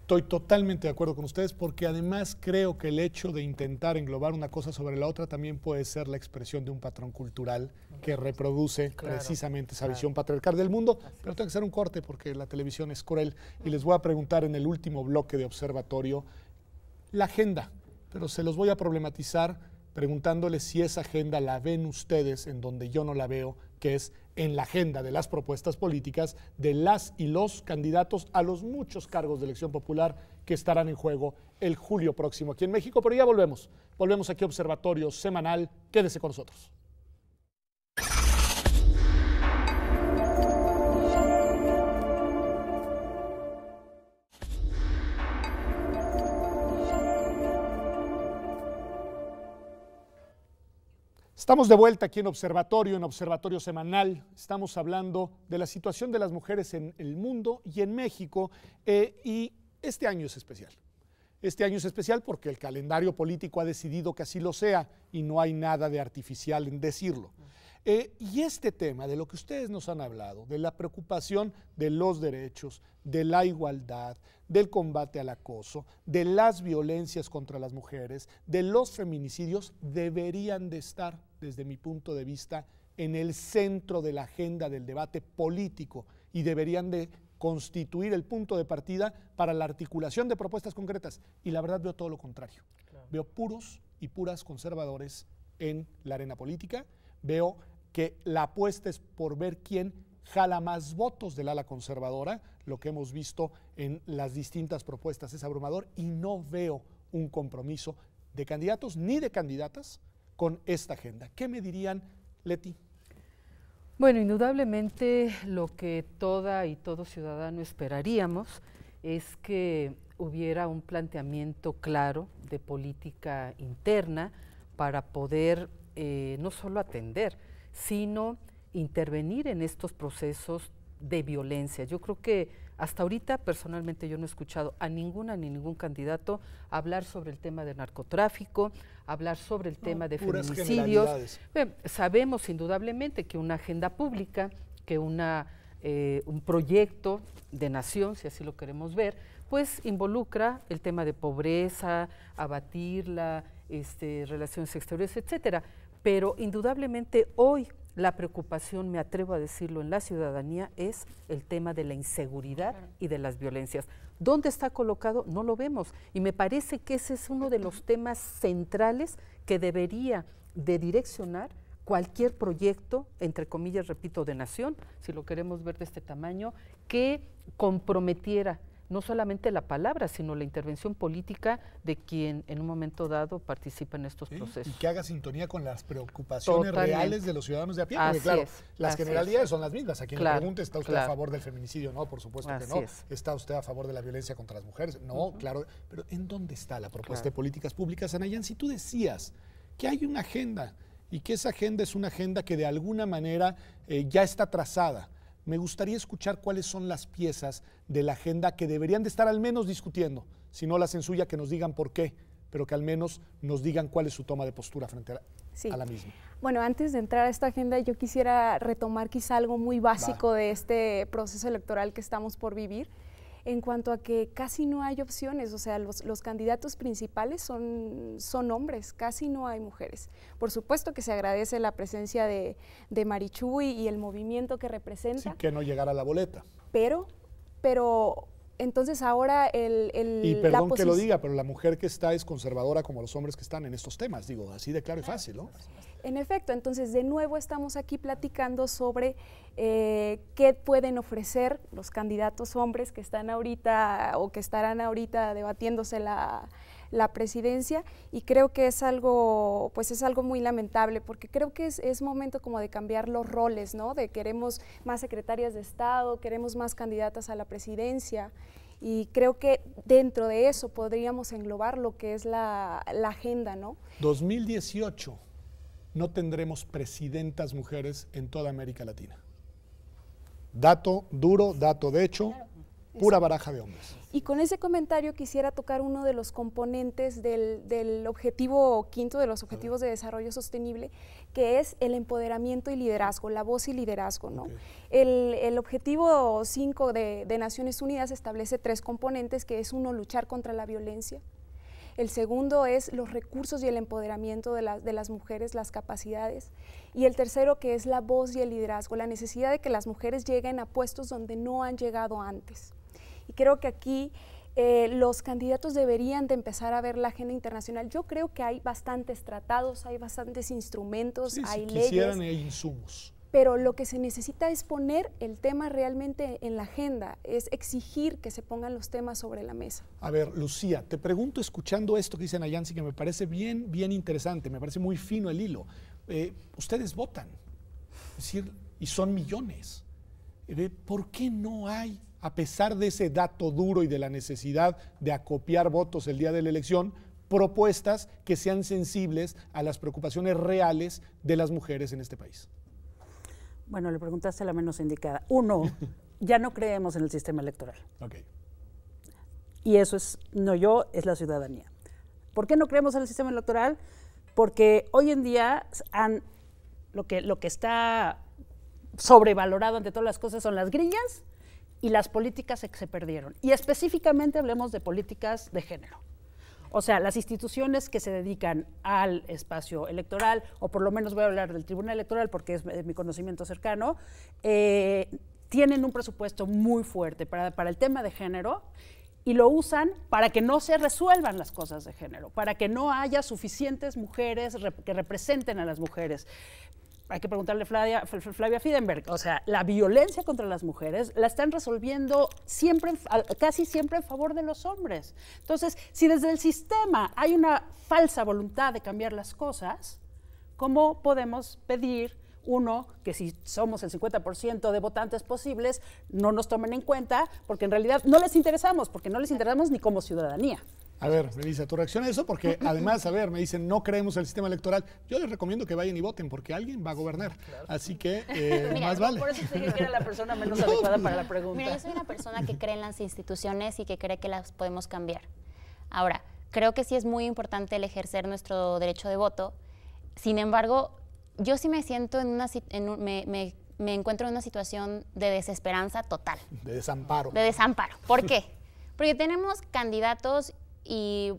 Estoy totalmente de acuerdo con ustedes porque además creo que el hecho de intentar englobar una cosa sobre la otra también puede ser la expresión de un patrón cultural que reproduce precisamente esa visión patriarcal del mundo. Pero tengo que hacer un corte porque la televisión es cruel y les voy a preguntar en el último bloque de Observatorio la agenda, pero se los voy a problematizar preguntándoles si esa agenda la ven ustedes en donde yo no la veo, que es en la agenda de las propuestas políticas de las y los candidatos a los muchos cargos de elección popular que estarán en juego el julio próximo aquí en México. Pero ya volvemos aquí a Observatorio Semanal. Quédese con nosotros. Estamos de vuelta aquí en Observatorio Semanal. Estamos hablando de la situación de las mujeres en el mundo y en México, y este año es especial. Este año es especial porque el calendario político ha decidido que así lo sea y no hay nada de artificial en decirlo. Y este tema de lo que ustedes nos han hablado, de la preocupación de los derechos, de la igualdad, del combate al acoso, de las violencias contra las mujeres, de los feminicidios, deberían de estar, desde mi punto de vista, en el centro de la agenda del debate político y deberían de constituir el punto de partida para la articulación de propuestas concretas. Y la verdad veo todo lo contrario. Claro. Veo puros y puras conservadores en la arena política. Veo que la apuesta es por ver quién jala más votos del ala conservadora. Lo que hemos visto en las distintas propuestas es abrumador y no veo un compromiso de candidatos ni de candidatas con esta agenda. ¿Qué me dirían, Leti? Bueno, indudablemente lo que toda y todo ciudadano esperaríamos es que hubiera un planteamiento claro de política interna para poder no solo atender, sino intervenir en estos procesos de violencia. Yo creo que hasta ahorita personalmente yo no he escuchado a ninguna ni ningún candidato hablar sobre el tema de narcotráfico, hablar sobre el tema de feminicidios. Sabemos indudablemente que una agenda pública, que una un proyecto de nación, si así lo queremos ver, pues involucra el tema de pobreza, abatirla, relaciones exteriores, etcétera. Pero indudablemente hoy la preocupación, me atrevo a decirlo, en la ciudadanía es el tema de la inseguridad y de las violencias. ¿Dónde está colocado? No lo vemos. Y me parece que ese es uno de los temas centrales que debería de direccionar cualquier proyecto, entre comillas, repito, de nación, si lo queremos ver de este tamaño, que comprometiera no solamente la palabra, sino la intervención política de quien en un momento dado participa en estos procesos. Y que haga sintonía con las preocupaciones reales de los ciudadanos de a pie, porque claro, las generalidades son las mismas. A quien le pregunte, ¿está usted a favor del feminicidio? No, por supuesto que no. ¿Está usted a favor de la violencia contra las mujeres? No, claro. Pero ¿en dónde está la propuesta de políticas públicas, Ana Yancy? Tú decías que hay una agenda y que esa agenda es una agenda que de alguna manera ya está trazada. Me gustaría escuchar cuáles son las piezas de la agenda que deberían de estar al menos discutiendo, si no la censuya, que nos digan por qué, pero que al menos nos digan cuál es su toma de postura frente a la misma. Bueno, antes de entrar a esta agenda, yo quisiera retomar quizá algo muy básico de este proceso electoral que estamos por vivir, en cuanto a que casi no hay opciones, o sea, los candidatos principales son hombres, casi no hay mujeres. Por supuesto que se agradece la presencia de Marichu y el movimiento que representa. Sí, que no llegara a la boleta. Pero entonces ahora y perdón que lo diga, pero la mujer que está es conservadora como los hombres que están en estos temas, digo, así de claro y fácil, ¿no? En efecto, entonces de nuevo estamos aquí platicando sobre qué pueden ofrecer los candidatos hombres que están ahorita o que estarán ahorita debatiéndose la presidencia, y creo que es algo, pues es algo muy lamentable, porque creo que es momento como de cambiar los roles, ¿no? De queremos más secretarias de Estado, queremos más candidatas a la presidencia, y creo que dentro de eso podríamos englobar lo que es la agenda, ¿no? 2018 no tendremos presidentas mujeres en toda América Latina. Dato duro, dato de hecho, pura baraja de hombres. Y con ese comentario quisiera tocar uno de los componentes del objetivo quinto de los Objetivos de Desarrollo Sostenible, que es el empoderamiento y liderazgo, la voz y liderazgo, ¿no? El objetivo 5 de Naciones Unidas establece 3 componentes, que es uno, luchar contra la violencia. El segundo es los recursos y el empoderamiento de las mujeres, las capacidades. Y el tercero, que es la voz y el liderazgo, la necesidad de que las mujeres lleguen a puestos donde no han llegado antes. Y creo que aquí los candidatos deberían de empezar a ver la agenda internacional. Yo creo que hay bastantes tratados, hay bastantes instrumentos, hay leyes. Quisieran, hay insumos. Pero lo que se necesita es poner el tema realmente en la agenda, es exigir que se pongan los temas sobre la mesa. A ver, Lucía, te pregunto, escuchando esto que dice Ana Yancy, que me parece bien interesante, me parece muy fino el hilo. Ustedes votan, es decir, y son millones. ¿Por qué no hay, a pesar de ese dato duro y de la necesidad de acopiar votos el día de la elección, propuestas que sean sensibles a las preocupaciones reales de las mujeres en este país? Bueno, le preguntaste a la menos indicada. Uno, ya no creemos en el sistema electoral. Okay. Y eso es, no yo, es la ciudadanía. ¿Por qué no creemos en el sistema electoral? Porque hoy en día lo que está sobrevalorado ante todas las cosas son las grillas y las políticas que se perdieron. Y específicamente hablemos de políticas de género. O sea, las instituciones que se dedican al espacio electoral, o por lo menos voy a hablar del Tribunal Electoral porque es mi conocimiento cercano, tienen un presupuesto muy fuerte para el tema de género y lo usan para que no se resuelvan las cosas de género, para que no haya suficientes mujeres que representen a las mujeres. Hay que preguntarle a Flavia Fidenberg, o sea, la violencia contra las mujeres la están resolviendo casi siempre en favor de los hombres. Entonces, si desde el sistema hay una falsa voluntad de cambiar las cosas, ¿cómo podemos pedir, uno, que si somos el 50% de votantes posibles, no nos tomen en cuenta, porque en realidad no les interesamos, porque no les interesamos ni como ciudadanía? A ver, Melissa, tu reacción a eso, porque además, a ver, me dicen, no creemos en el sistema electoral. Yo les recomiendo que vayan y voten, porque alguien va a gobernar. Claro. Así que mira, más vale. Por eso te dije que era la persona menos adecuada para la pregunta. Mira, yo soy una persona que cree en las instituciones y que cree que las podemos cambiar. Ahora, creo que sí es muy importante el ejercer nuestro derecho de voto. Sin embargo, yo sí me siento me me encuentro en una situación de desesperanza total. De desamparo. De desamparo. ¿Por qué? Porque tenemos candidatos y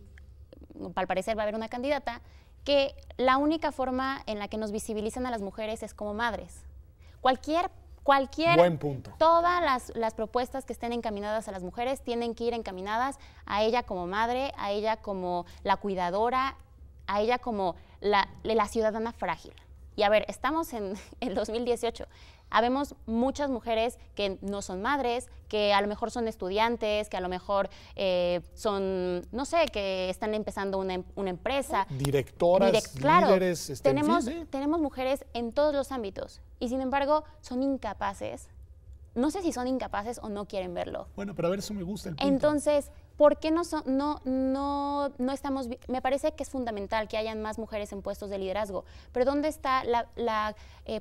al parecer va a haber una candidata que la única forma en la que nos visibilizan a las mujeres es como madres. Cualquier Buen punto. Todas las propuestas que estén encaminadas a las mujeres tienen que ir encaminadas a ella como madre, a ella como la cuidadora, a ella como la ciudadana frágil. Y a ver, estamos en el 2018. Habemos muchas mujeres que no son madres, que a lo mejor son estudiantes, que a lo mejor son, no sé, que están empezando una empresa. Directoras, claro, líderes. Tenemos mujeres en todos los ámbitos y sin embargo son incapaces. No sé si son incapaces o no quieren verlo. Bueno, pero a ver, eso me gusta el punto. Entonces, ¿por qué no estamos? Me parece que es fundamental que hayan más mujeres en puestos de liderazgo, pero ¿dónde está la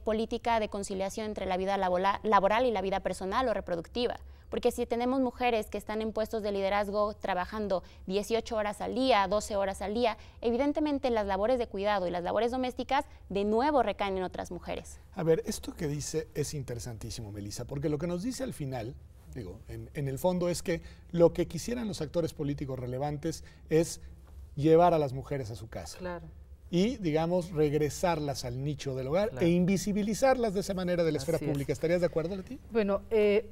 política de conciliación entre la vida laboral y la vida personal o reproductiva? Porque si tenemos mujeres que están en puestos de liderazgo trabajando 18 horas al día, 12 horas al día, evidentemente las labores de cuidado y las labores domésticas de nuevo recaen en otras mujeres. A ver, esto que dice es interesantísimo, Melissa, porque lo que nos dice al final, digo, en el fondo es que lo que quisieran los actores políticos relevantes es llevar a las mujeres a su casa. Claro. Y, digamos, regresarlas al nicho del hogar e invisibilizarlas de esa manera de la esfera pública. ¿Estarías de acuerdo, Leti? Bueno,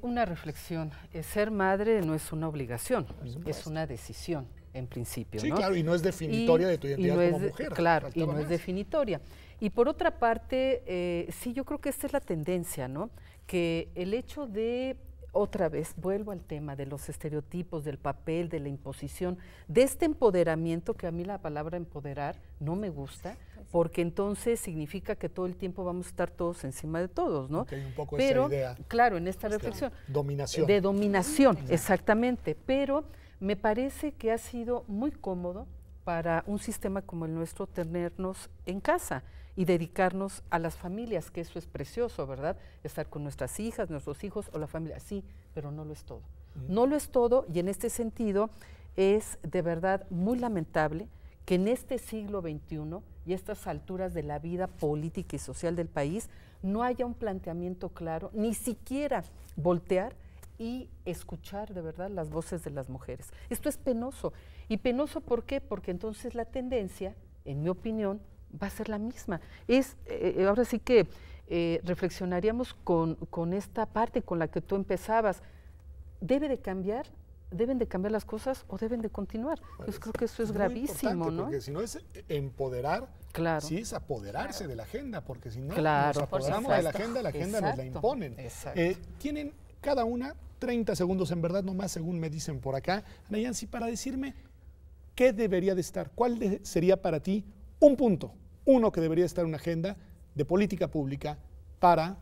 una reflexión. Ser madre no es una obligación, es una decisión, en principio. Sí, ¿no? claro, y no es definitoria de tu identidad como mujer. Claro, y no es definitoria. Y por otra parte, sí, yo creo que esta es la tendencia, ¿no? Que el hecho de, otra vez, vuelvo al tema de los estereotipos, del papel, de la imposición, de este empoderamiento, que a mí la palabra empoderar no me gusta, porque entonces significa que todo el tiempo vamos a estar todos encima de todos, ¿no? Okay, un poco pero, esa idea. Claro, en esta reflexión. Dominación. De dominación, exactamente. Pero me parece que ha sido muy cómodo para un sistema como el nuestro tenernos en casa y dedicarnos a las familias, que eso es precioso, ¿verdad? Estar con nuestras hijas, nuestros hijos o la familia, sí, pero no lo es todo. No lo es todo, y en este sentido es de verdad muy lamentable que en este siglo XXI y estas alturas de la vida política y social del país no haya un planteamiento claro, ni siquiera voltear y escuchar de verdad las voces de las mujeres. Esto es penoso. ¿Y penoso por qué? Porque entonces la tendencia, en mi opinión, va a ser la misma. Ahora sí que reflexionaríamos con esta parte con la que tú empezabas. ¿Deben de cambiar las cosas o deben de continuar? Pues creo que eso es gravísimo, ¿no? Porque si no es empoderar, claro, sí es apoderarse de la agenda, porque si no claro, nos apoderamos de la agenda nos la imponen. Tienen cada una 30 segundos, en verdad, nomás, según me dicen por acá, Ana Yancy, para decirme qué debería de estar, cuál sería para ti un punto, uno que debería estar en una agenda de política pública para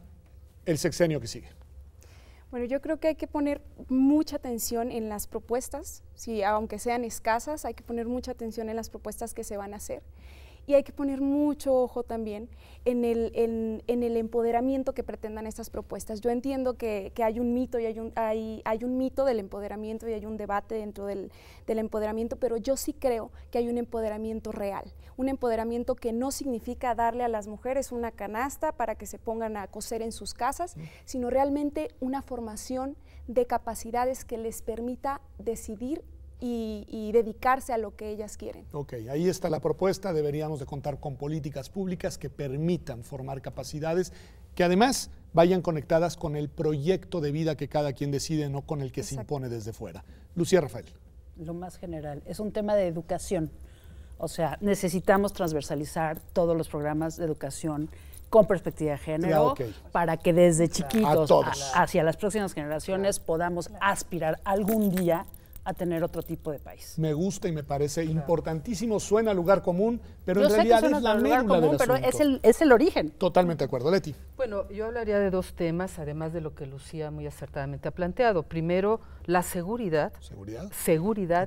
el sexenio que sigue. Bueno, yo creo que hay que poner mucha atención en las propuestas, sí, aunque sean escasas, hay que poner mucha atención en las propuestas que se van a hacer. Y hay que poner mucho ojo también en el empoderamiento que pretendan estas propuestas. Yo entiendo que hay un mito y hay un mito del empoderamiento y hay un debate dentro del empoderamiento, pero yo sí creo que hay un empoderamiento real, un empoderamiento que no significa darle a las mujeres una canasta para que se pongan a coser en sus casas, sino realmente una formación de capacidades que les permita decidir y dedicarse a lo que ellas quieren. Ok, ahí está la propuesta. Deberíamos de contar con políticas públicas que permitan formar capacidades que además vayan conectadas con el proyecto de vida que cada quien decide, no con el que se impone desde fuera. Lucía Rafael. Lo más general, es un tema de educación. O sea, necesitamos transversalizar todos los programas de educación con perspectiva de género, para que desde chiquitos hacia las próximas generaciones podamos aspirar algún día a tener otro tipo de país. Me gusta y me parece importantísimo, suena lugar común, pero en realidad es la médula del pero asunto. es el origen. Totalmente de acuerdo. Leti. Bueno, yo hablaría de dos temas, además de lo que Lucía muy acertadamente ha planteado. Primero, la seguridad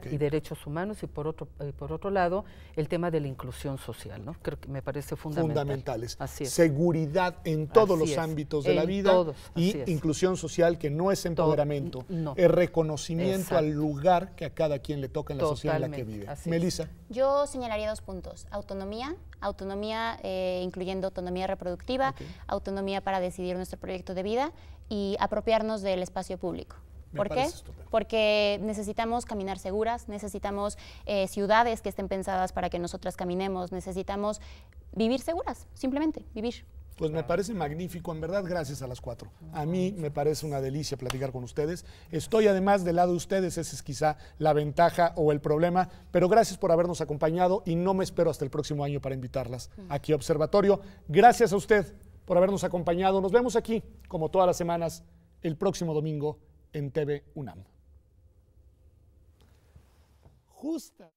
y derechos humanos, y por otro lado, el tema de la inclusión social, ¿no? Creo que me parece fundamental. Fundamentales. Así es. Seguridad en todos los ámbitos de la vida y inclusión social, que no es empoderamiento, es reconocimiento al lugar lugar que a cada quien le toca en la sociedad en la que vive. Melissa. Yo señalaría 2 puntos. Autonomía, incluyendo autonomía reproductiva, autonomía para decidir nuestro proyecto de vida y apropiarnos del espacio público. ¿Por qué? Porque necesitamos caminar seguras, necesitamos ciudades que estén pensadas para que nosotras caminemos, necesitamos vivir seguras, simplemente vivir. Pues me parece magnífico, en verdad, gracias a las 4. A mí me parece una delicia platicar con ustedes. Estoy además del lado de ustedes, esa es quizá la ventaja o el problema, pero gracias por habernos acompañado y no me espero hasta el próximo año para invitarlas aquí a Observatorio. Gracias a usted por habernos acompañado. Nos vemos aquí, como todas las semanas, el próximo domingo en TV UNAM. Justa.